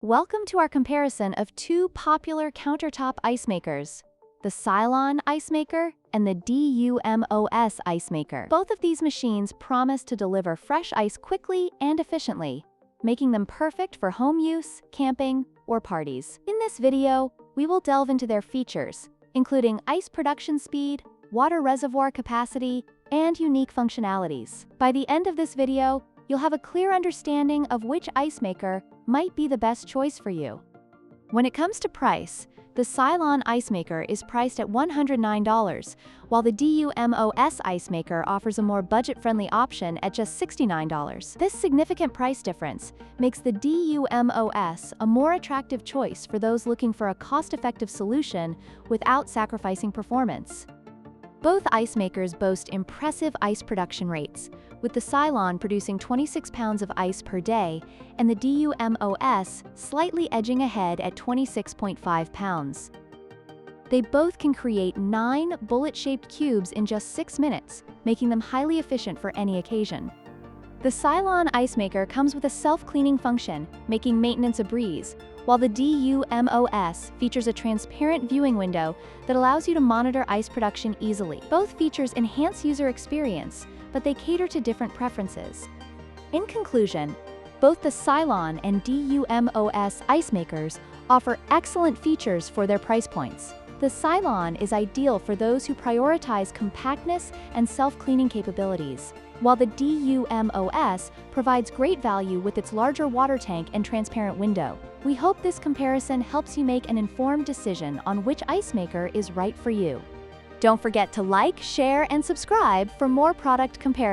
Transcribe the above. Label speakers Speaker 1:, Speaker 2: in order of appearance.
Speaker 1: Welcome to our comparison of two popular countertop ice makers, the Silonn ice maker and the DUMOS ice maker. Both of these machines promise to deliver fresh ice quickly and efficiently, making them perfect for home use, camping, or parties. In this video, we will delve into their features, including ice production speed, water reservoir capacity, and unique functionalities. By the end of this video, you'll have a clear understanding of which ice maker might be the best choice for you. When it comes to price, the Silonn ice maker is priced at $109, while the DUMOS ice maker offers a more budget-friendly option at just $69. This significant price difference makes the DUMOS a more attractive choice for those looking for a cost-effective solution without sacrificing performance. Both ice makers boast impressive ice production rates, with the Silonn producing 26 pounds of ice per day and the DUMOS slightly edging ahead at 26.5 pounds. They both can create 9 bullet-shaped cubes in just 6 minutes, making them highly efficient for any occasion. The Silonn ice maker comes with a self-cleaning function, making maintenance a breeze, while the DUMOS features a transparent viewing window that allows you to monitor ice production easily. Both features enhance user experience, but they cater to different preferences. In conclusion, both the Silonn and DUMOS ice makers offer excellent features for their price points. The Silonn is ideal for those who prioritize compactness and self-cleaning capabilities, while the DUMOS provides great value with its larger water tank and transparent window. We hope this comparison helps you make an informed decision on which ice maker is right for you. Don't forget to like, share, and subscribe for more product comparisons.